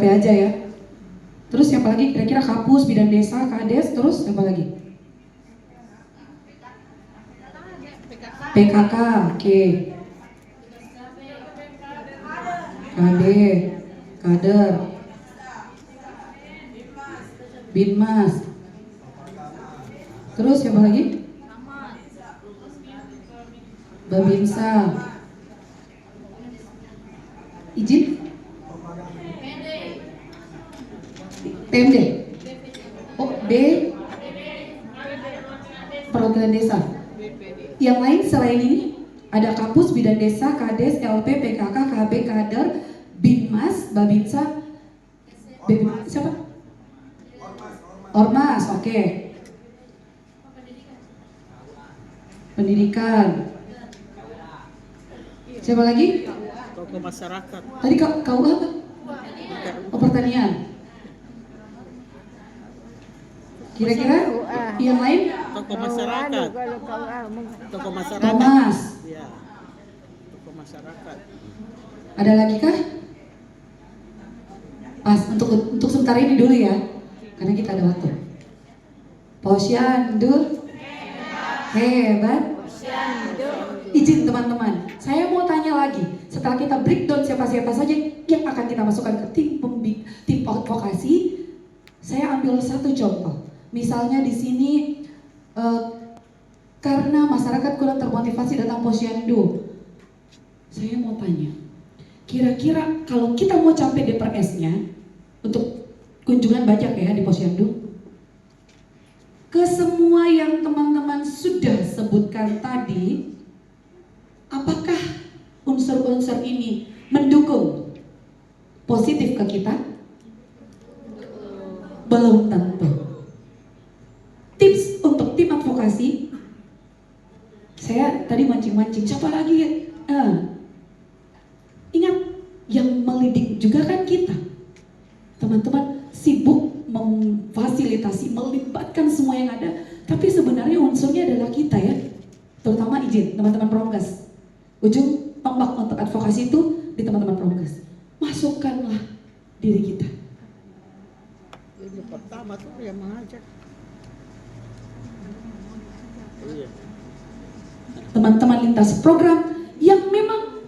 aja ya. Terus siapa lagi kira-kira? Kapus, bidan desa, kades, terus siapa lagi? PKK, oke. KD, kader, Binmas. Terus siapa lagi? Babinsa. Izin? PMD. Oh, B. Perwakilan desa. Yang lain selain ini ada Kapus, bidan desa, kades, LP, PKK, KB, kader, Binmas, Babinsa, siapa? Ormas, oke. Pendidikan. Siapa lagi? Tokoh masyarakat. Tadi kau apa? Oh, pertanian. Kira-kira yang lain? Tokoh masyarakat. Tokoh masyarakat. Thomas. Ya. Tokoh masyarakat. Ada lagi kah? Pas untuk sebentar ini dulu ya, karena kita ada waktu. Posyandu hebat. Izin teman-teman, saya mau tanya lagi. Setelah kita breakdown siapa-siapa saja yang akan kita masukkan ke tim advokasi, saya ambil satu contoh. Misalnya di sini karena masyarakat kurang termotivasi datang posyandu. Saya mau tanya, kira-kira kalau kita mau capai DPRS-nya untuk kunjungan banyak ya di posyandu, ke semua yang teman-teman sudah sebutkan tadi, apakah unsur-unsur ini mendukung positif ke kita? Belum tentu. Tips untuk tim advokasi, saya tadi mancing-mancing, siapa lagi? Ingat, yang melidik juga kan kita. Teman-teman sibuk memfasilitasi, melibatkan semua yang ada, tapi sebenarnya unsurnya adalah kita ya. Terutama izin teman-teman Promgas. Ujung tombak untuk advokasi itu di teman-teman Promgas. Masukkanlah diri kita. Ini pertama tuh yang mengajak. Iya. Teman-teman lintas program yang memang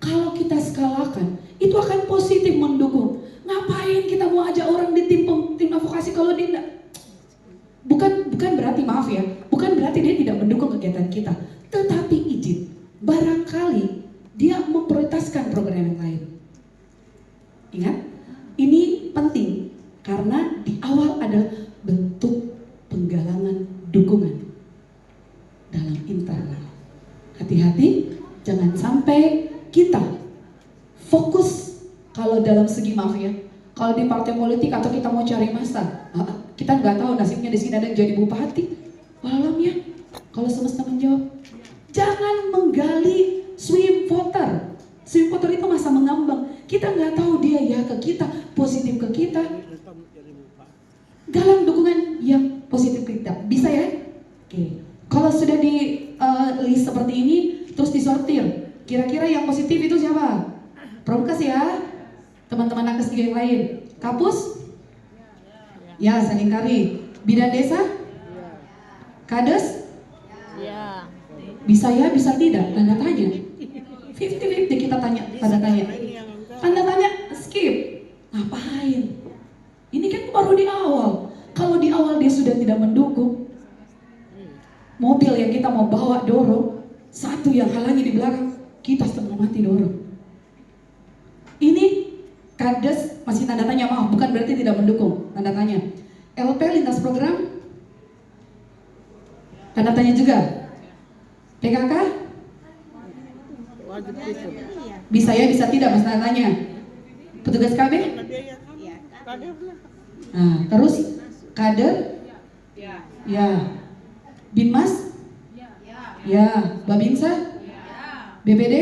kalau kita skalakan itu akan positif mendukung. Ngapain kita mau ajak orang di tim advokasi kalau dia enggak? Bukan berarti, maaf ya, bukan berarti dia tidak mendukung kegiatan kita, tetapi izin, barangkali dia memprioritaskan program yang lain. Ingat, ini penting karena di awal ada bentuk penggalangan dukungan dalam internal. Hati-hati, jangan sampai kita fokus kalau dalam segi, maaf ya, kalau di partai politik atau kita mau cari masa, kita nggak tahu nasibnya di sini ada yang jadi bupati. Walam ya, kalau semesta menjawab, jangan menggali swing voter. Swing voter itu masa mengambang. Kita nggak tahu dia ya ke kita, positif ke kita. Galang dukungan yang positif ke kita, bisa ya? Oke. Kalau sudah di list seperti ini, terus disortir. Kira-kira yang positif itu siapa? Promkas ya? Teman-teman nakes juga yang lain. Kapus? Ya, sanitari. Bidan desa? Kades? Ya. Bisa ya, bisa tidak? Tanda tanya. 50-50 kita tanya, tanda tanya. Tanda tanya, skip. Ngapain? Ini kan baru di awal. Kalau di awal dia sudah tidak mendukung, mobil yang kita mau bawa dorong, satu yang halangi di belakang, kita setengah mati dorong. Ini kades masih tanda tanya, maaf, bukan berarti tidak mendukung, tanda tanya. LP lintas program, tanda tanya juga. PKK? Bisa ya, bisa tidak, mas tanda tanya. Petugas KB? Nah, terus kader? Ya. Binmas? Ya. Babinsa? BPD?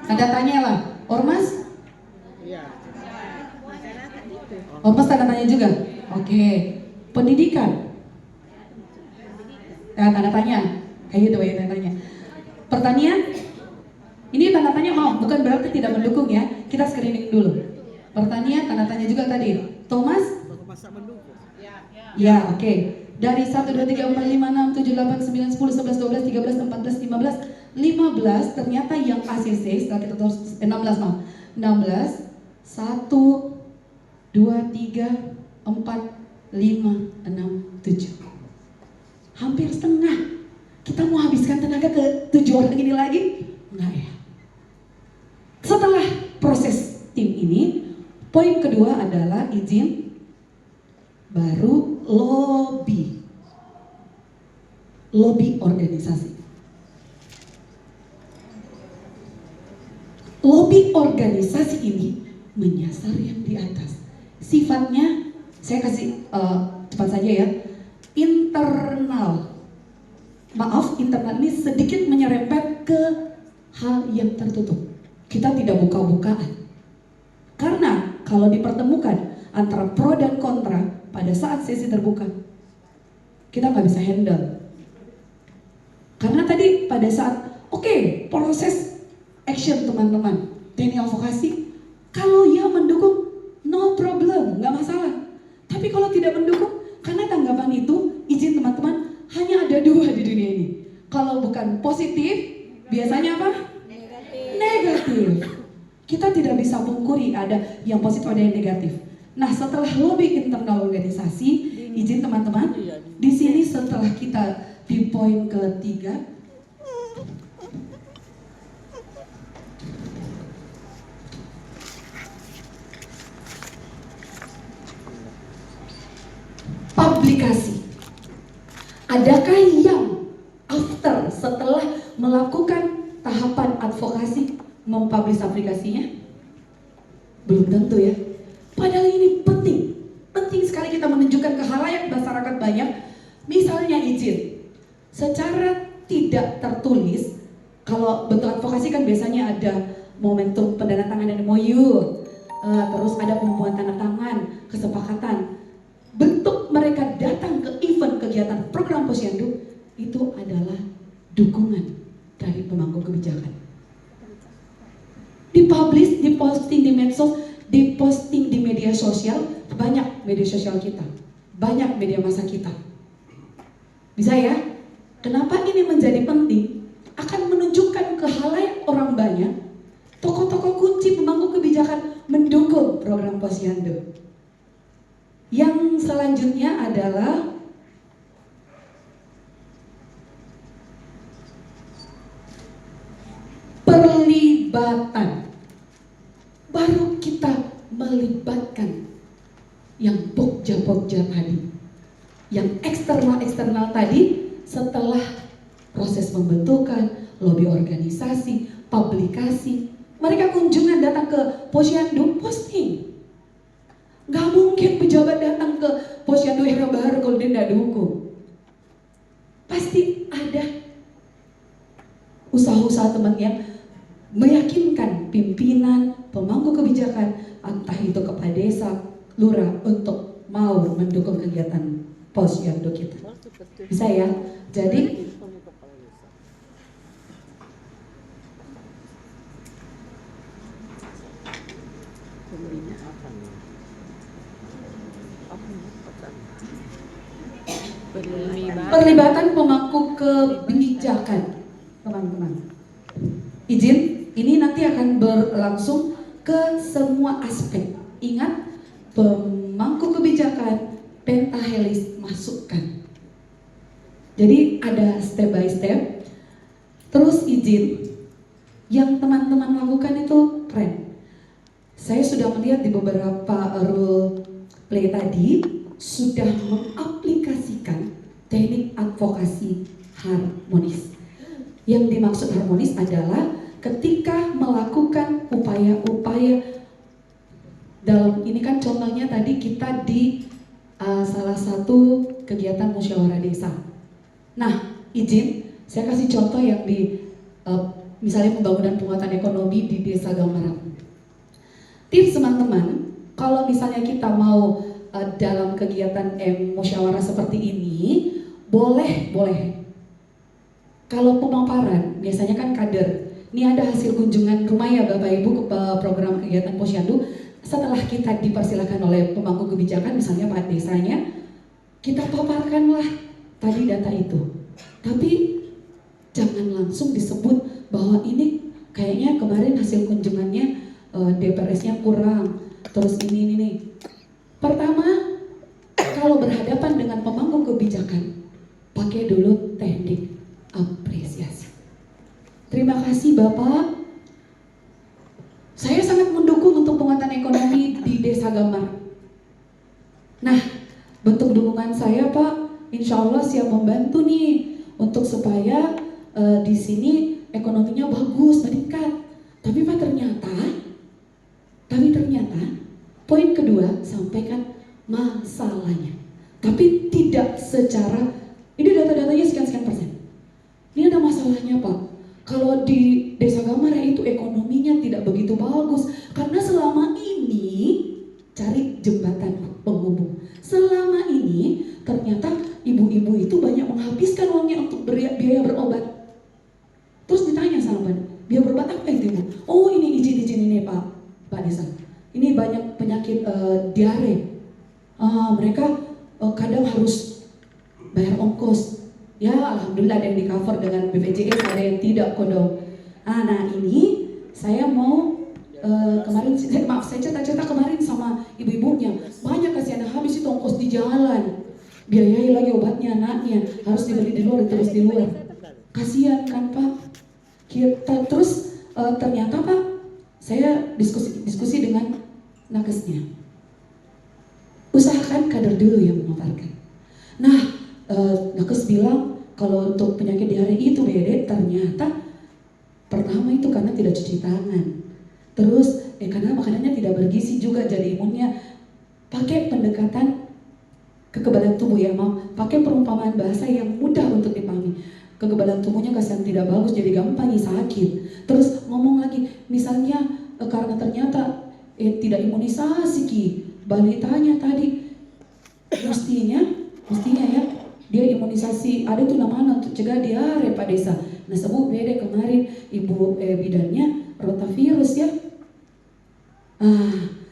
Tanda tanya lah. Ormas? Ormas tanda tanya juga? Oke. Pendidikan? Tanda tanya. Kayak gitu ya tanda tanya. Pertanian? Ini tanda tanya mau, bukan berarti tidak mendukung ya. Kita screening dulu. Pertanian, tanda tanya juga tadi. Thomas? Toko masak mendukung. Ya, oke. Dari 1, 2, 3, 4, 5, 6, 7, 8, 9, 10, 11, 12, 13, 14, 15, 15. Ternyata yang ACC, setelah kita tahu 16, maaf. 16, 1, 2, 3, 4, 5, 6, 7. Hampir setengah. Kita mau habiskan tenaga ke 7 orang ini lagi? Enggak ya. Setelah proses tim ini, poin kedua adalah izin, baru lobby. Lobby organisasi. Lobby organisasi ini menyasar yang di atas. Sifatnya, saya kasih cepat saja ya, internal. Maaf, internal ini sedikit menyerempet ke hal yang tertutup. Kita tidak buka-bukaan. Karena kalau dipertemukan antara pro dan kontra pada saat sesi terbuka, kita nggak bisa handle. Karena tadi pada saat, oke, proses action teman-teman, teknik advokasi, kalau yang mendukung, no problem, nggak masalah. Tapi kalau tidak mendukung, karena tanggapan itu, izin teman-teman, hanya ada 2 di dunia ini. Kalau bukan positif, biasanya apa? Negatif. Kita tidak bisa pungkiri ada yang positif, ada yang negatif. Nah, setelah lobby internal organisasi, izin teman-teman, di sini setelah kita di poin ketiga, publikasi. Adakah yang after setelah melakukan tahapan advokasi mempublish aplikasinya? Belum tentu ya. Padahal ini penting. Penting sekali kita menunjukkan ke khalayak masyarakat banyak. Misalnya izin, secara tidak tertulis, kalau bentuk advokasi kan biasanya ada momentum pendandatanganan MOU, terus ada pembuatan tanda tangan, kesepakatan. Bentuk mereka datang ke event kegiatan program Posyandu itu adalah dukungan dari pemangku kebijakan. Dipublish, diposting di medsos, diposting di media sosial, banyak media sosial kita, banyak media massa kita. Bisa ya? Kenapa ini menjadi penting? Akan menunjukkan ke khalayak orang banyak, tokoh-tokoh kunci pemangku kebijakan mendukung program Posyandu. Yang selanjutnya adalah perlibatan. Baru kita melibatkan yang pokja-pokja tadi, yang eksternal-eksternal tadi. Setelah proses pembentukan, lobby organisasi, publikasi, mereka kunjungan datang ke Posyandu, posting. Gak mungkin pejabat datang ke Posyandu Era Baru kalau dia tidak dukung. Pasti ada usaha-usaha teman yang meyakinkan pimpinan, pemangku kebijakan, entah itu kepala desa, lurah, untuk mau mendukung kegiatan Posyandu kita. Bisa ya? Jadi perlibatan pemangku kebijakan, teman-teman. Izin, ini nanti akan berlangsung ke semua aspek. Ingat, pemangku kebijakan, pentahelis masukkan. Jadi ada step by step. Terus izin, yang teman-teman lakukan itu keren. Saya sudah melihat di beberapa role play tadi, sudah mengaplikasikan teknik advokasi harmonis. Yang dimaksud harmonis adalah ketika melakukan upaya-upaya dalam ini kan contohnya tadi kita di salah satu kegiatan musyawarah desa. Nah, izin saya kasih contoh yang di misalnya pembangunan penguatan ekonomi di Desa Gamaran. Tips teman-teman, kalau misalnya kita mau dalam kegiatan musyawarah seperti ini, boleh. Kalau pemaparan, biasanya kan kader. Ini ada hasil kunjungan rumah ya Bapak Ibu ke program kegiatan Posyandu. setelah kita dipersilakan oleh pemangku kebijakan, misalnya Pak Desanya, kita paparkanlah tadi data itu. Tapi jangan langsung disebut bahwa ini kayaknya kemarin hasil kunjungannya DPRS-nya kurang, terus ini nih. Pertama, kalau berhadapan dengan pemangku kebijakan, pakai dulu teknik apresiasi. Terima kasih Bapak. Saya sangat mendukung untuk penguatan ekonomi di Desa Gamar. Nah, bentuk dukungan saya Pak, insya Allah siap membantu nih untuk supaya di sini ekonominya bagus, meningkat. Tapi Pak ternyata poin kedua sampaikan masalahnya. Tapi tidak secara, ini data-datanya sekian persen. Ini ada masalahnya Pak. Kalau di Desa Gamar itu ekonominya tidak begitu bagus karena selama ini cari jembatan penghubung. Selama ini ternyata ibu-ibu itu banyak menghabiskan uangnya untuk biaya berobat. Terus ditanya sama Pak, biaya berobat apa itu Ibu? Oh ini izin ini Pak Desa. Ini banyak penyakit diare. Mereka kadang harus bayar ongkos. Ya alhamdulillah ada yang di cover dengan BPJS, ada yang tidak kodong. Nah ini saya mau kemarin, saya cerita kemarin sama ibu-ibunya, banyak kasihan habis itu ongkos di jalan, biayai lagi obatnya anaknya, harus dibeli di luar, terus di luar. Kasihan kan Pak. Terus ternyata Pak, saya diskusi dengan nakesnya. Usahakan kader dulu yang memaparkan. Nah, nakes bilang kalau untuk penyakit diare itu beda, ternyata pertama itu karena tidak cuci tangan. Terus karena makanannya tidak bergizi juga, jadi imunnya pakai pendekatan kekebalan tubuh ya, pakai perumpamaan bahasa yang mudah untuk dipahami. Kekebalan tubuhnya kasihan tidak bagus, jadi gampang sakit. Terus ngomong lagi, misalnya karena ternyata tidak imunisasi balitanya tadi, mestinya ya dia imunisasi, ada tuh namanya untuk cegah diare Pak Desa. Nah sebut beda kemarin ibu bidannya rotavirus ya.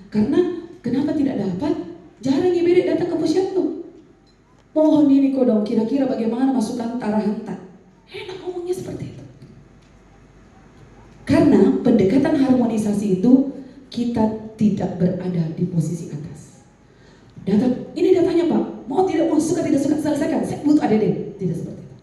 Karena kenapa tidak dapat? Jarang ibu datang ke posyandu. Mohon ini kok dong, kira-kira bagaimana masukan tarahanta. Enak ngomongnya seperti itu. Karena pendekatan harmonisasi itu kita tidak berada di posisi atas. Ini datanya Pak, mau tidak mau, suka tidak suka selesaikan, saya butuh ADD. Tidak seperti itu.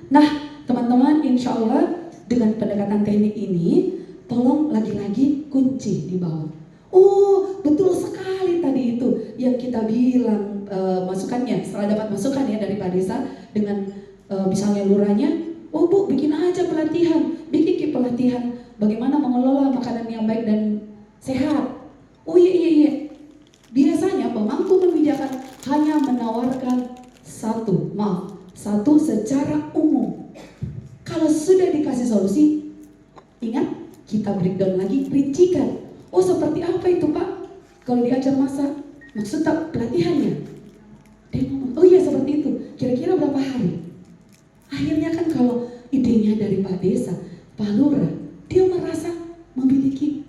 Nah teman-teman, insya Allah dengan pendekatan teknik ini, tolong lagi-lagi kunci di bawah. Oh betul sekali tadi itu yang kita bilang masukannya, setelah dapat masukan ya dari Pak Desa dengan misalnya lurahnya, oh Bu bikin aja pelatihan, bikin pelatihan bagaimana mengelola makanan yang baik dan sehat. Oh iya. Biasanya pemangku kebijakan hanya menawarkan satu secara umum. Kalau sudah dikasih solusi, ingat kita breakdown lagi, rincikan. Oh seperti apa itu Pak? Kalau diajar masak, maksud tak pelatihannya? Dia ngomong, oh iya seperti itu. Kira-kira berapa hari? Akhirnya kan kalau idenya dari Pak Desa, Pak Lurah, dia merasa memiliki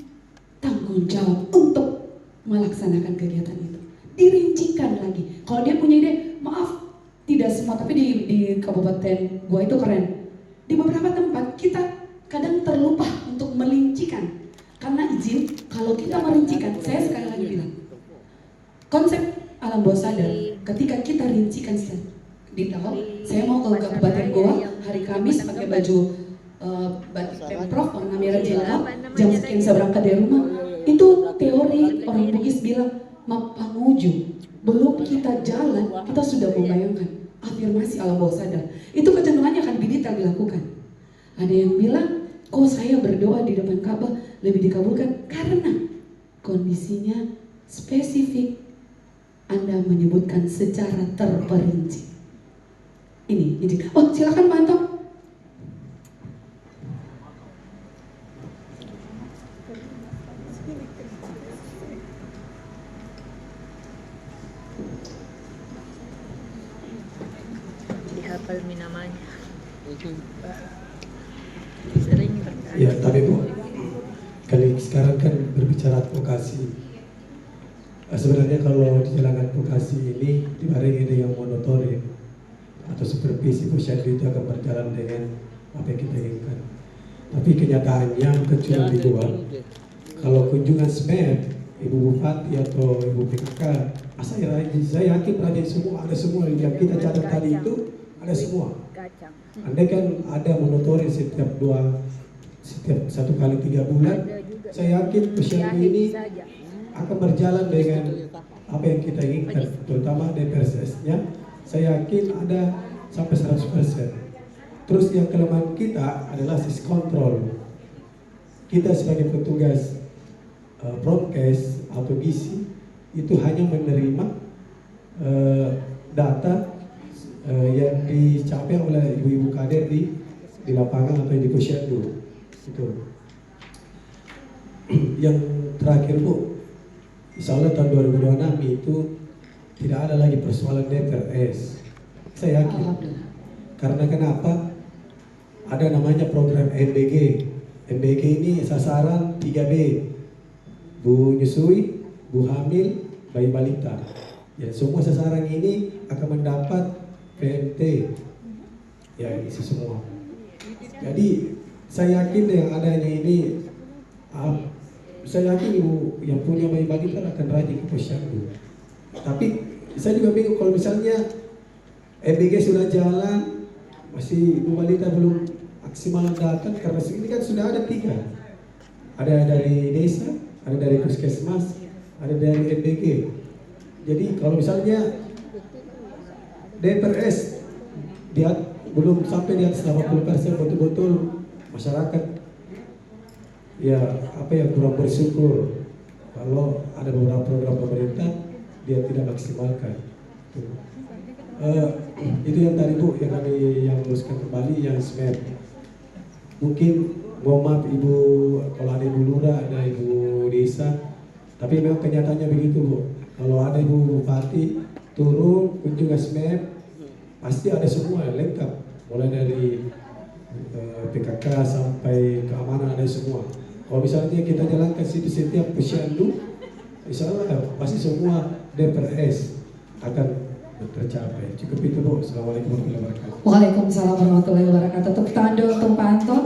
tanggung jawab untuk melaksanakan kegiatan itu. Dirincikan lagi. Kalau dia punya ide, maaf, tidak semua, tapi di Kabupaten Gua itu keren. Di beberapa tempat kita kadang terlupa untuk melincikan. Karena izin, kalau kita merincikan, saya sekali lagi bilang, konsep alam bawah sadar, ketika kita rincikan di awal, saya mau ke Kabupaten Goa hari Kamis pakai baju batik pemprov warna merah jelma, jam sekian saya berangkat dari rumah. Itu teori orang Bugis bilang mapanguju, belum kita jalan kita sudah membayangkan afirmasi alam bawah sadar. Itu kecenderungannya akan detail dilakukan. Ada yang bilang, kok saya berdoa di depan Ka'bah lebih dikabulkan karena kondisinya spesifik. Anda menyebutkan secara terperinci. Ini. Oh silakan Pak Anto. Dihafal mi namanya. Sering berkali. Ya, tapi Bu, kali sekarang kan berbicara advokasi Sebenarnya kalau di jalan advokasi ini dibarengi dengan monitoring atau supervisi, posyandu itu akan berjalan dengan apa yang kita inginkan. Tapi kenyataannya bukan cuma dibuat. Kalau kunjungan SMED, Ibu Bupati atau Ibu PKK, saya yakin ada semua, yang kita catat tadi itu ada semua. Andai kan ada monitoring setiap 1 kali 3 bulan, saya yakin posyandu ini akan berjalan dengan apa yang kita inginkan, terutama DPRS-nya. Saya yakin ada sampai 100%. Terus yang kelemahan kita adalah sis kontrol. Kita sebagai petugas broadcast atau gizi itu hanya menerima data yang dicapai oleh ibu-ibu kader di lapangan atau di posyandu. Itu. Yang terakhir Bu, insya Allah tahun 2026 itu tidak ada lagi persoalan DPRS. Saya yakin. Karena kenapa? Ada namanya program MBG. MBG ini sasaran 3B. Bu nyusui, bu hamil, bayi balita. Ya, semua sasaran ini akan mendapat PMT. Ya, isi semua. Jadi saya yakin yang adanya ini, saya yakin ibu yang punya bayi balita akan rajin ke posyandu. Tapi saya juga bingung kalau misalnya MBG sudah jalan, masih ibu balita belum maksimal datang, karena ini kan sudah ada 3. Ada dari desa, ada dari puskesmas, ada dari MBG. Jadi kalau misalnya DPRS dia belum sampai di atas 80%, betul-betul masyarakat ya kurang bersyukur kalau ada beberapa program pemerintah dia tidak maksimalkan. Itu yang tadi Bu yang kami luruskan kembali yang SMED. Mungkin mohon maaf Ibu kalau ada Ibu Lurah, ada Ibu Desa, tapi memang kenyataannya begitu Bu. Kalau ada Ibu Bupati turun kunjungan SMED pasti ada semua lengkap, mulai dari PKK sampai keamanan ada semua. Kalau misalnya kita jalankan di setiap posyandu, insya Allah pasti semua DPRS akan tercapai. Cukup itu Bu. Assalamualaikum warahmatullahi wabarakatuh. Waalaikumsalam warahmatullahi wabarakatuh. Tepuk tangan dulu untuk Pak Anto.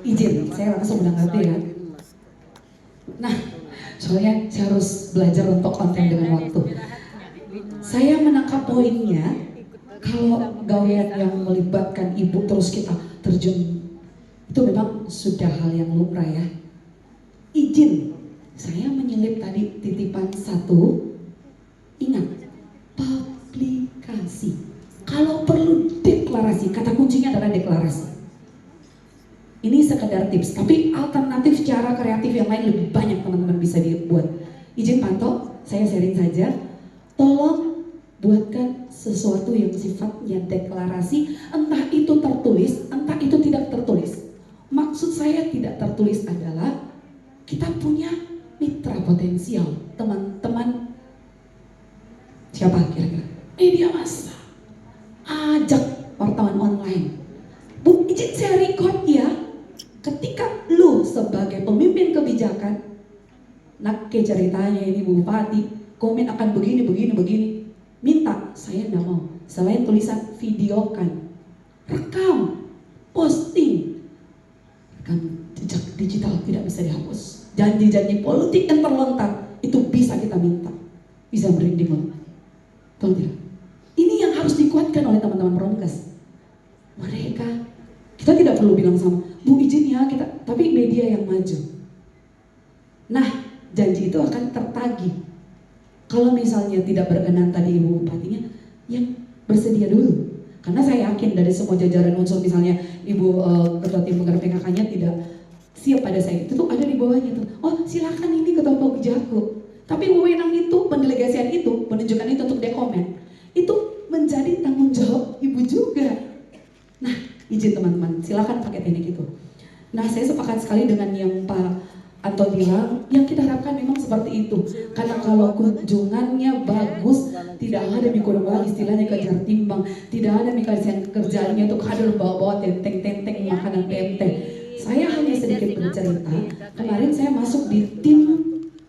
Izin, saya langsung menanggapi ya. Nah, soalnya saya harus belajar untuk konten dengan waktu. Saya menangkap poinnya, kalau gawean yang melibatkan ibu terus kita terjun, itu memang sudah hal yang lumrah ya. Izin, saya menyelip tadi titipan 1, ingat, publikasi. Kalau perlu deklarasi, kata kuncinya adalah deklarasi. Ini sekedar tips, tapi alternatif cara kreatif yang lain lebih banyak teman-teman bisa dibuat. Izin Panto, saya sharing saja. Tolong buatkan sesuatu yang sifatnya deklarasi, entah itu tertulis, entah itu tidak tertulis. Maksud saya tidak tertulis adalah kita punya mitra potensial, teman-teman siapa kira-kira? Media massa, ajak wartawan online. Bu, izin saya record ya. Ketika lu sebagai pemimpin kebijakan, nak ke ceritanya ini Bu Bupati, komen akan begini, minta, saya enggak mau. Selain tulisan, videokan, rekam, posting. Rekam jejak digital tidak bisa dihapus. Janji-janji politik yang terlontar, itu bisa kita minta. Bisa merinding loh. Tahu tidak? Ini yang harus dikuatkan oleh teman-teman Promkes. Mereka, kita tidak perlu bilang sama, Bu izin ya kita, tapi media yang maju. Nah, janji itu akan tertagih. Kalau misalnya tidak berkenan tadi Ibu Bupatinya, yang bersedia dulu. Karena saya yakin dari semua jajaran unsur, misalnya Ibu Ketua Tim Penggerak PKK-nya tidak siap pada saya, itu tuh ada di bawahnya tuh. Oh silakan ini Ketua Pokjaku. Tapi wewenang itu, pendelegasian itu, penunjukan itu untuk dekomen, itu menjadi tanggung jawab Ibu juga. Nah, izin teman-teman, silakan pakai teknik itu. Nah, saya sepakat sekali dengan yang Pak Anto bilang, yang kita harapkan memang seperti itu. Karena kalau kunjungannya bagus, tidak ada mikul-mikul istilahnya kejar timbang, tidak ada mikul yang kerjaannya untuk hadir bawa-bawa tenteng-tenteng makanan PMT. Saya hanya sedikit bercerita, kemarin saya masuk di tim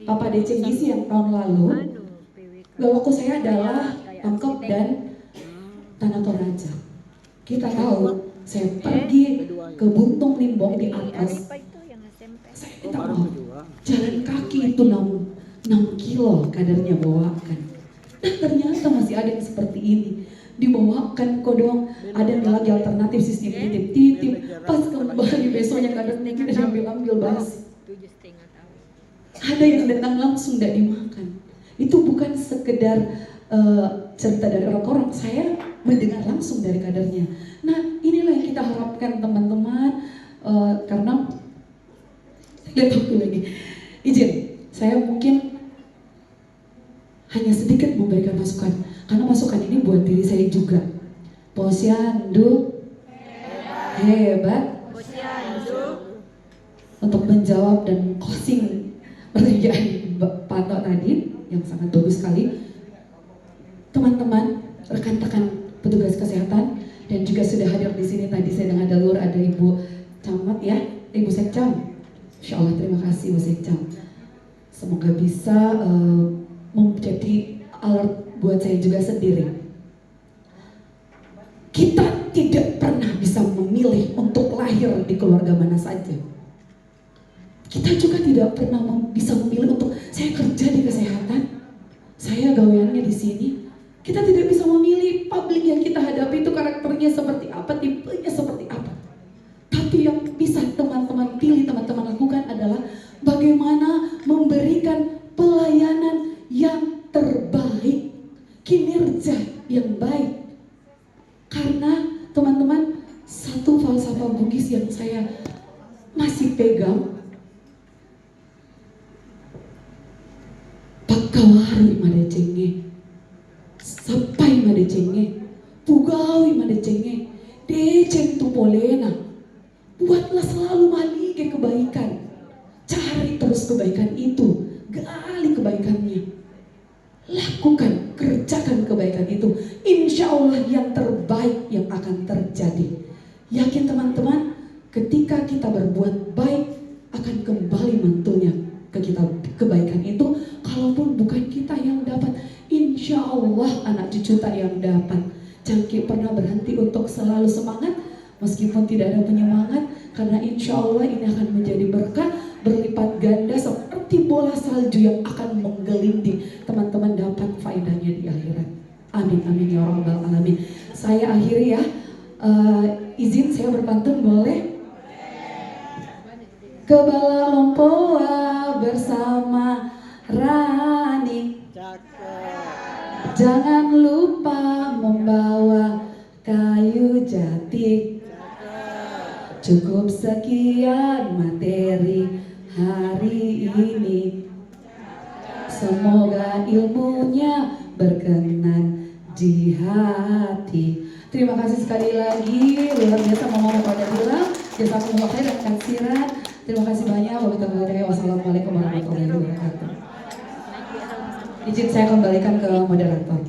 Papa Madece Gizi yang tahun lalu, Anu, PWK. bawahku saya adalah Pangkep dan Tanah Toraja. Kita tahu, saya pergi ke Buntung Limbong di atas. Apa itu yang SMP? Saya Oh, minta baru maaf. kedua. Jalan kaki itu 6 kilo kadarnya bawakan. Dan ternyata masih ada yang seperti ini. Dibawakan kodong, ada lagi alternatif sistem titip-titip. Pas kembali besoknya kadarnya kita diambil basi. 7,5 tahun. Ada yang datang langsung tidak dimakan. Itu bukan sekedar cerita dari orang-orang, saya mendengar langsung dari kadernya. Nah, inilah yang kita harapkan teman-teman, karena lihat waktu lagi. Izin, saya mungkin hanya sedikit memberikan masukan, karena masukan ini buat diri saya juga. Posyandu hebat untuk menjawab dan closing pertanyaan Pak Anto tadi yang sangat bagus sekali. Teman-teman, rekan-rekan petugas kesehatan dan juga sudah hadir di sini tadi saya dengan Dalur, ada Ibu Camat ya, Ibu Sekcam. Insya Allah terima kasih Ibu Sekcam. Semoga bisa menjadi alert buat saya juga sendiri. Kita tidak pernah bisa memilih untuk lahir di keluarga mana saja. Kita juga tidak pernah bisa memilih untuk saya kerja di kesehatan, saya gaweannya di sini. Kita tidak bisa memilih publik yang kita hadapi itu karakternya seperti apa, tipenya seperti apa. Tapi yang bisa teman-teman pilih, teman-teman lakukan adalah bagaimana memberikan pelayanan yang terbaik, kinerja yang baik. Karena teman-teman, satu falsafah Bugis yang saya masih pegang, pagkawaru madecenge, sampai madecenge, pugawi madecenge, deceng tu polena. Buatlah selalu malige kebaikan, cari terus kebaikan itu, gali kebaikannya, lakukan, kerjakan kebaikan itu. Insya Allah yang terbaik yang akan terjadi. Yakin teman-teman, ketika kita berbuat baik akan kembali mantunya ke kita kebaikan itu. Kalaupun bukan kita yang dapat, insya Allah anak cucu tak yang dapat. Jangan pernah berhenti untuk selalu semangat meskipun tidak ada penyemangat, karena insya Allah ini akan menjadi berkah berlipat ganda seperti bola salju yang akan menggelinding. Teman-teman dapat faedahnya di akhirat. Amin amin ya rabbal alamin. Saya akhiri ya. Izin saya berpantun boleh? Kebala Lompoa bersama Rani, Cakep. jangan lupa membawa kayu jati. Cukup sekian materi hari ini. Semoga ilmunya berkenan di hati. Terima kasih sekali lagi, luar biasa Mama pada bilang, jazakumullah khair dan kasiran. Terima kasih banyak. Wassalamualaikum warahmatullahi wabarakatuh. Izin saya kembalikan ke moderator.